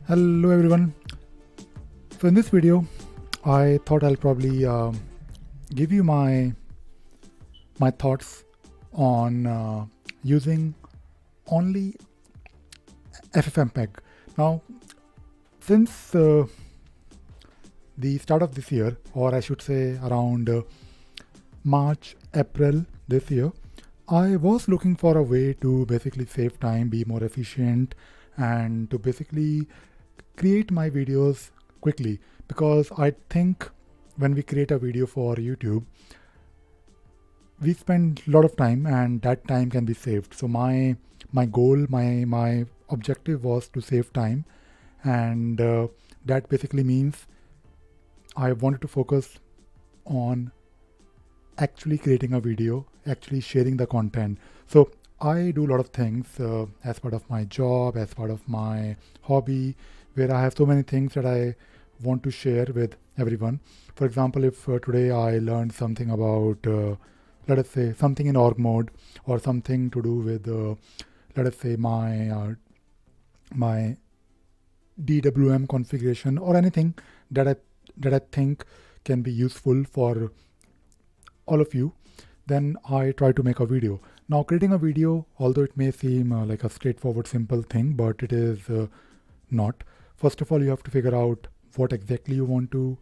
Hello everyone. So in this video, I thought I'll probably give you my thoughts on using only ffmpeg. Now, since the start of this year, or I should say around March, April this year, I was looking for a way to basically save time, be more efficient, and to basically create my videos quickly, because I think when we create a video for YouTube, we spend a lot of time and that time can be saved. So my goal, my objective was to save time, and that basically means I wanted to focus on actually creating a video, actually sharing the content. So I do a lot of things as part of my job, as part of my hobby, where I have so many things that I want to share with everyone. For example, if today I learned something about, let us say, something in org mode, or something to do with, let us say, my DWM configuration, or anything that I think can be useful for all of you, then I try to make a video. Now, creating a video, although it may seem like a straightforward, simple thing, but it is not. First of all, you have to figure out what exactly you want to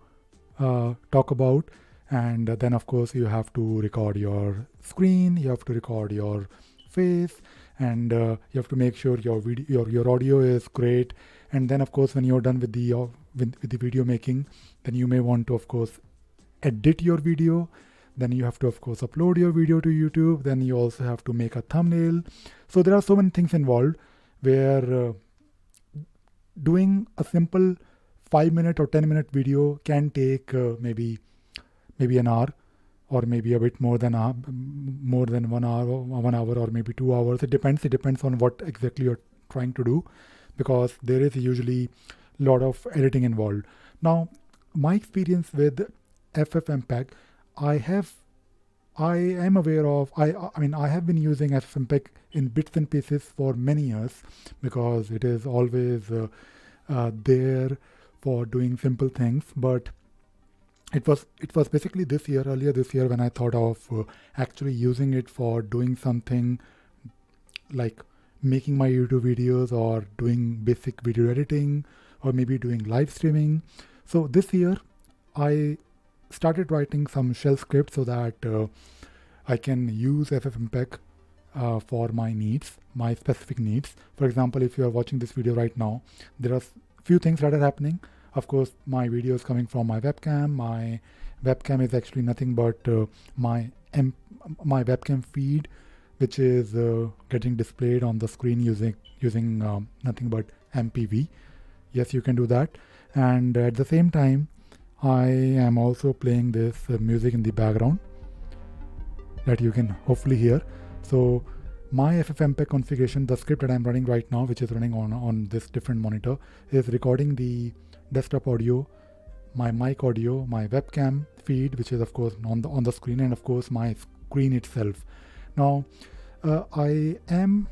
talk about, and then, of course, you have to record your screen, you have to record your face, and you have to make sure your video, your audio is great. And then, of course, when you're done with the video making, then you may want to, of course, edit your video. Then you have to, of course, upload your video to YouTube. Then you also have to make a thumbnail. So there are so many things involved, where doing a simple 5-minute or 10-minute video can take maybe an hour, or maybe a bit more than more than 1 hour, or maybe 2 hours. It depends on what exactly you're trying to do, because there is usually a lot of editing involved. Now, my experience with ffmpeg, I am aware of. I mean, I have been using ffmpeg in bits and pieces for many years, because it is always there for doing simple things. But it was basically earlier this year, when I thought of actually using it for doing something like making my YouTube videos, or doing basic video editing, or maybe doing live streaming. So this year, I started writing some shell scripts so that I can use ffmpeg for my needs, my specific needs. For example, if you are watching this video right now, there are few things that are happening. Of course, my video is coming from my webcam. My webcam is actually nothing but my webcam feed, which is getting displayed on the screen using nothing but MPV. Yes, you can do that. And at the same time, I am also playing this music in the background that you can hopefully hear. So my ffmpeg configuration, the script that I'm running right now, which is running on this different monitor, is recording the desktop audio, my mic audio, my webcam feed, which is of course on the screen, and of course my screen itself. Now, I am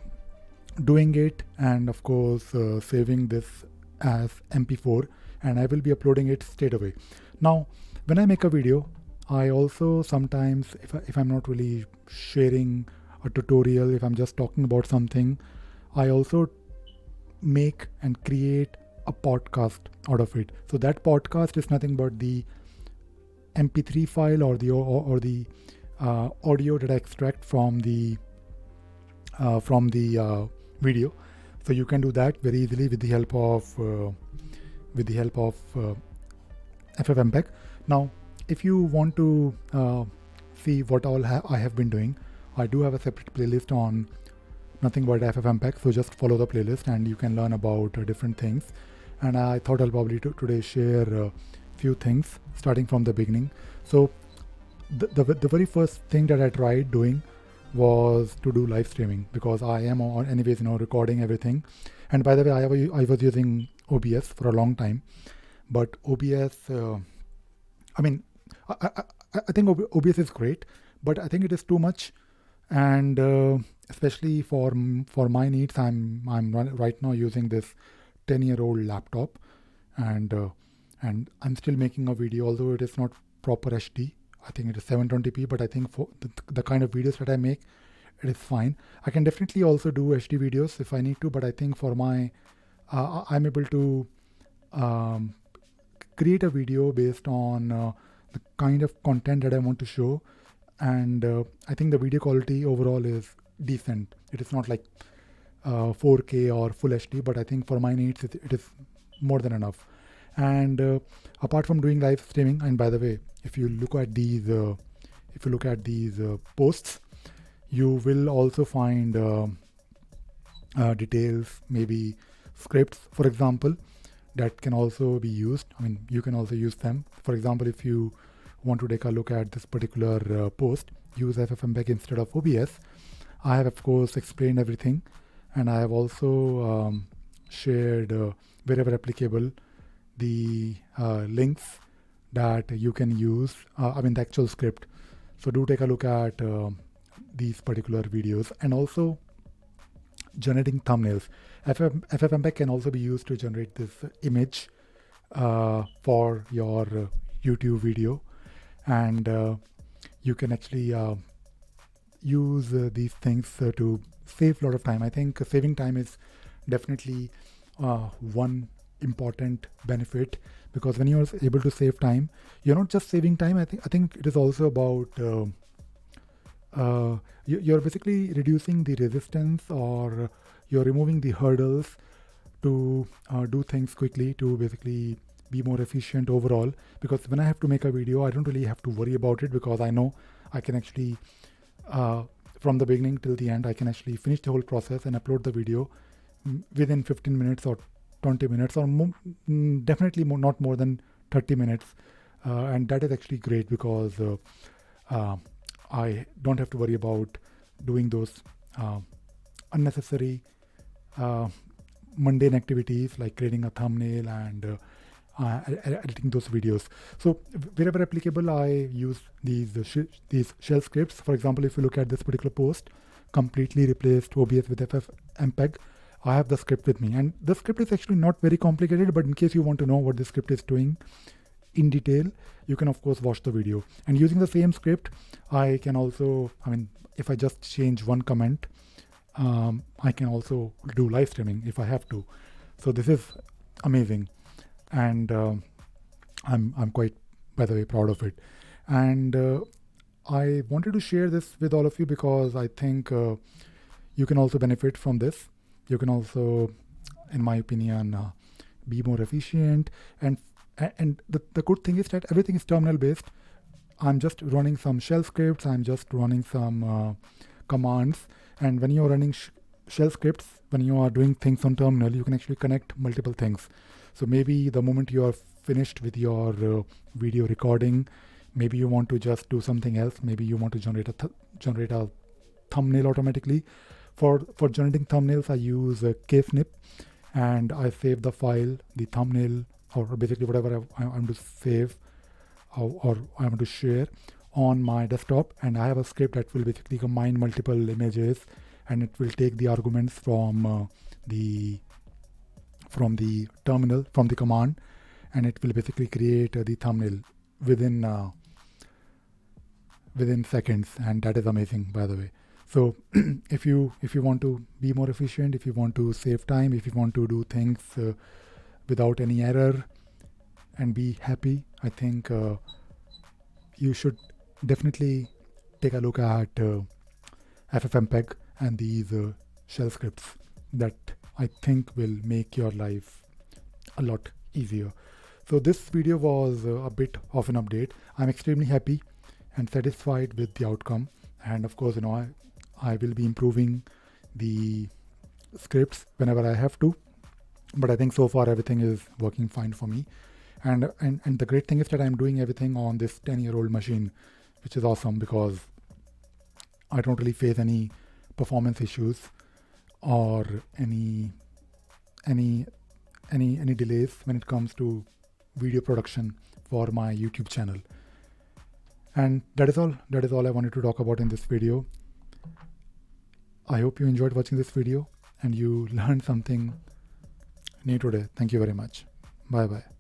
doing it, and of course saving this as MP4, and I will be uploading it straight away. Now, when I make a video, I also sometimes, if I'm not really sharing a tutorial, if I'm just talking about something, I also make and create a podcast out of it. So that podcast is nothing but the MP3 file, or the audio that I extract from the video. So you can do that very easily with the help of ffmpeg. Now, if you want to see what all I have been doing, I do have a separate playlist on nothing but ffmpeg. So just follow the playlist and you can learn about different things. And I thought I'll probably today share a few things starting from the beginning. So the very first thing that I tried doing was to do live streaming, because I am anyways recording everything. And by the way, I was using OBS for a long time, but OBS, I mean, I think OBS is great, but I think it is too much. And especially for my needs, I'm right now using this 10-year-old laptop, and I'm still making a video, although it is not proper HD. I think it is 720p, but I think for the kind of videos that I make, it is fine. I can definitely also do HD videos if I need to, but I think for my I'm able to create a video based on the kind of content that I want to show, and I think the video quality overall is decent. It is not like 4K or full HD, but I think for my needs it is more than enough. And apart from doing live streaming, and by the way, if you look at these posts, you will also find details, maybe scripts, for example, that can also be used. I mean, you can also use them. For example, if you want to take a look at this particular post, use ffmpeg instead of OBS. I have, of course, explained everything, and I have also shared, wherever applicable, the links that you can use, the actual script. So do take a look at these particular videos, and also generating thumbnails. ffmpeg can also be used to generate this image for your YouTube video, and you can actually use these things to save a lot of time. I think saving time is definitely one important benefit, because when you are able to save time, you're not just saving time. I think it is also about you're basically reducing the resistance, or you're removing the hurdles to do things quickly, to basically be more efficient overall. Because when I have to make a video, I don't really have to worry about it, because I know I can actually from the beginning till the end, I can actually finish the whole process and upload the video within 15 minutes or 20 minutes, or definitely not more than 30 minutes. And that is actually great, because I don't have to worry about doing those unnecessary mundane activities like creating a thumbnail and editing those videos. So wherever applicable, I use these shell scripts. For example, if you look at this particular post, completely replaced OBS with ffmpeg, I have the script with me, and the script is actually not very complicated, but in case you want to know what the script is doing in detail, you can of course watch the video. And using the same script, I can also, if I just change one comment, I can also do live streaming if I have to. So this is amazing, and I'm quite, by the way, proud of it. And I wanted to share this with all of you, because I think you can also benefit from this. You can also, in my opinion, be more efficient. And the good thing is that everything is terminal based. I'm just running some shell scripts. I'm just running some commands. And when you're running shell scripts, when you are doing things on terminal, you can actually connect multiple things. So maybe the moment you are finished with your video recording, maybe you want to just do something else. Maybe you want to generate a thumbnail automatically. For generating thumbnails, I use ksnip, and I save the file, the thumbnail, or basically whatever I'm to save or I want to share on my desktop. And I have a script that will basically combine multiple images, and it will take the arguments from the terminal, from the command, and it will basically create the thumbnail within seconds. And that is amazing, by the way. So if you want to be more efficient, if you want to save time, if you want to do things without any error and be happy, I think you should definitely take a look at ffmpeg and these shell scripts that I think will make your life a lot easier. So this video was a bit of an update. I'm extremely happy and satisfied with the outcome, and of course, I will be improving the scripts whenever I have to, but I think so far everything is working fine for me. And the great thing is that I'm doing everything on this 10-year-old machine, which is awesome, because I don't really face any performance issues or any delays when it comes to video production for my YouTube channel. And that is all I wanted to talk about in this video. I hope you enjoyed watching this video and you learned something new today. Thank you very much. Bye bye.